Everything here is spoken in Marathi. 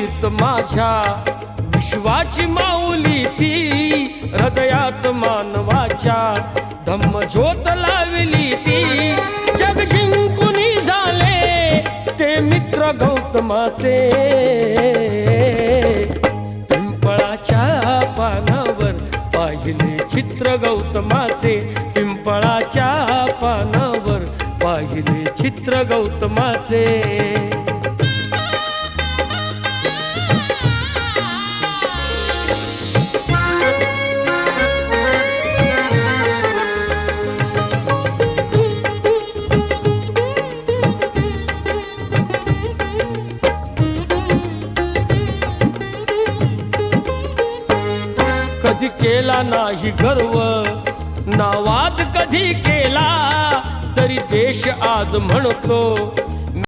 माऊलीत माझ्या विश्वाची माऊली ती हृदयात मानवाच्या धम्मज्योत लावली ती जग जिंकुनी झाले ते मित्र गौतमाचे पिंपळाच्या पानावर पाहिले चित्र गौतमाचे पिंपळाच्या पानावर पाहिले चित्र गौतमाचे कधी केला नाही गर्व ना वाद कधी केला तरी देश आज म्हणतो